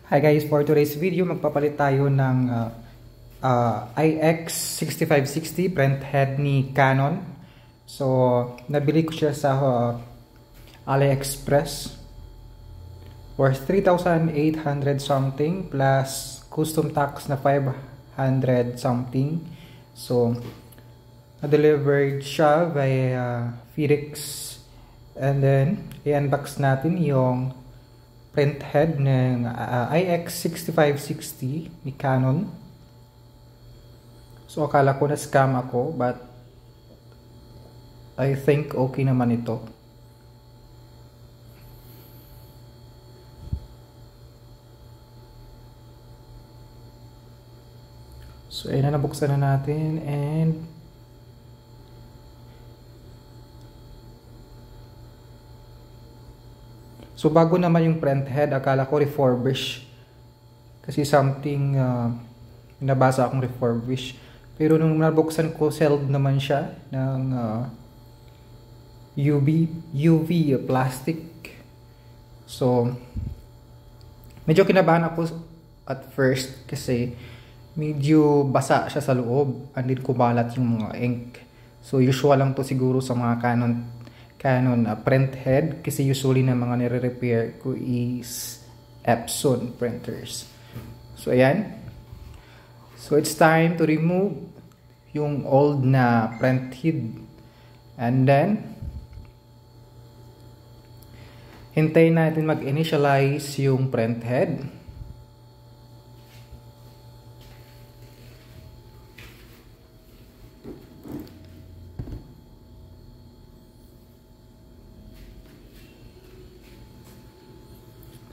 Hi guys, for today's video magpapalit tayo ng IX6560 print head ni Canon. So, nabili ko siya sa AliExpress worth 3,800 something plus custom tax na 500 something. So, na-delivered siya via FedEx. And then, i-unbox natin yung print head ng IX6560 ni Canon. So, akala ko na scam ako, but I think okay naman ito. So, ayan na, nabuksan na natin and so, bago naman yung print head, akala ko refurbish. Kasi something, nabasa akong refurbish. Pero nung nabuksan ko, sealed naman siya ng UV plastic. So, medyo kinabahan ako at first kasi medyo basa siya sa loob. Andin kumalat yung mga ink. So, usual lang to siguro sa mga Canon print head kasi usually na mga nire-repair ko is Epson printers. So ayan. So it's time to remove yung old na print head. And then hintayin natin mag-initialize yung print head.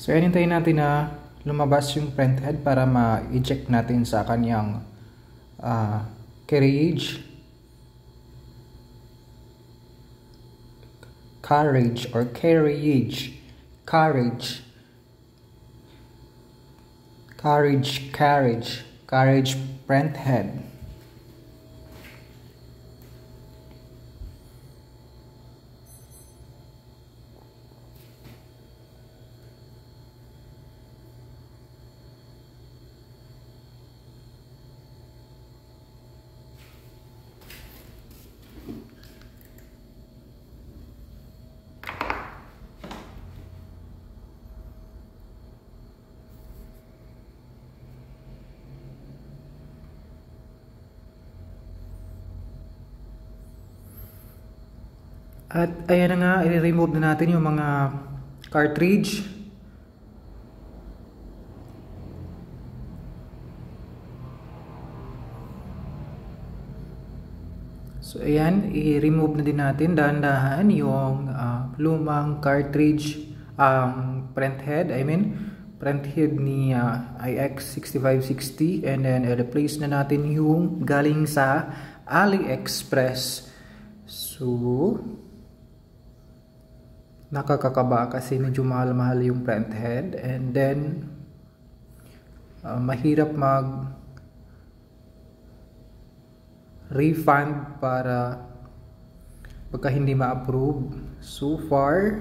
So, hintayin natin na lumabas yung print head para ma-eject natin sa kanyang carriage print head. At ayan na nga, i-remove na natin yung mga cartridge. So ayan, i-remove na din natin dahan-dahan yung lumang cartridge print head. Print head ni IX6560, and then i-replace na natin yung galing sa AliExpress. So, nakakakaba kasi medyo mahal-mahal yung print head, and then mahirap refund para pagka hindi ma-approve. So far,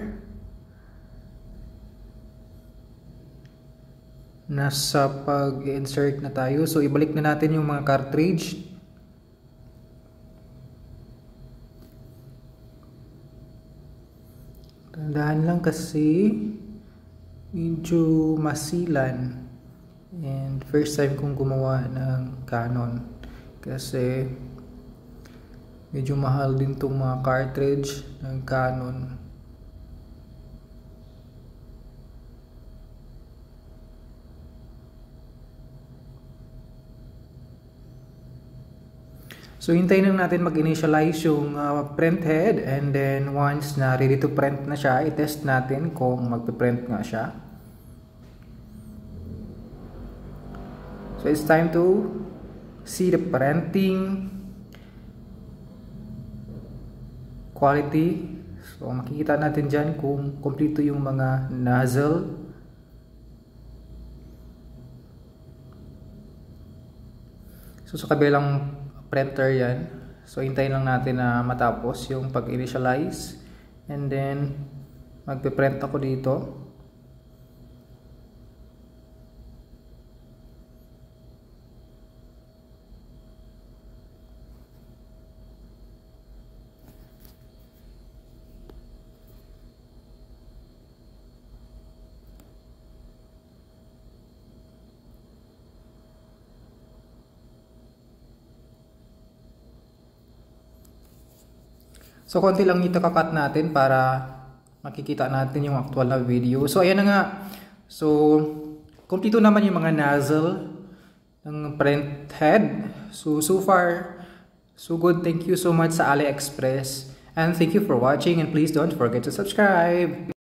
nasa pag-insert na tayo. So ibalik na natin yung mga cartridge. Tandaan lang kasi medyo masilan, and first time kong gumawa ng Canon kasi medyo mahal din tong mga cartridge ng Canon. So, hintayin lang natin mag-initialize yung print head, and then once na ready to print na siya, i-test natin kung magpiprint nga siya. So, it's time to see the printing quality. So, makikita natin dyan kung kompleto yung mga nozzle. So, sa kabilang printer yan. So, hintayin lang natin na matapos yung pag-initialize. And then, magpiprint ako dito. So konti lang ito kakat natin para makikita natin yung actual na video. So ayan na nga. So kumpleto naman yung mga nozzle ng print head. So far so good. Thank you so much sa AliExpress. And thank you for watching, and please don't forget to subscribe.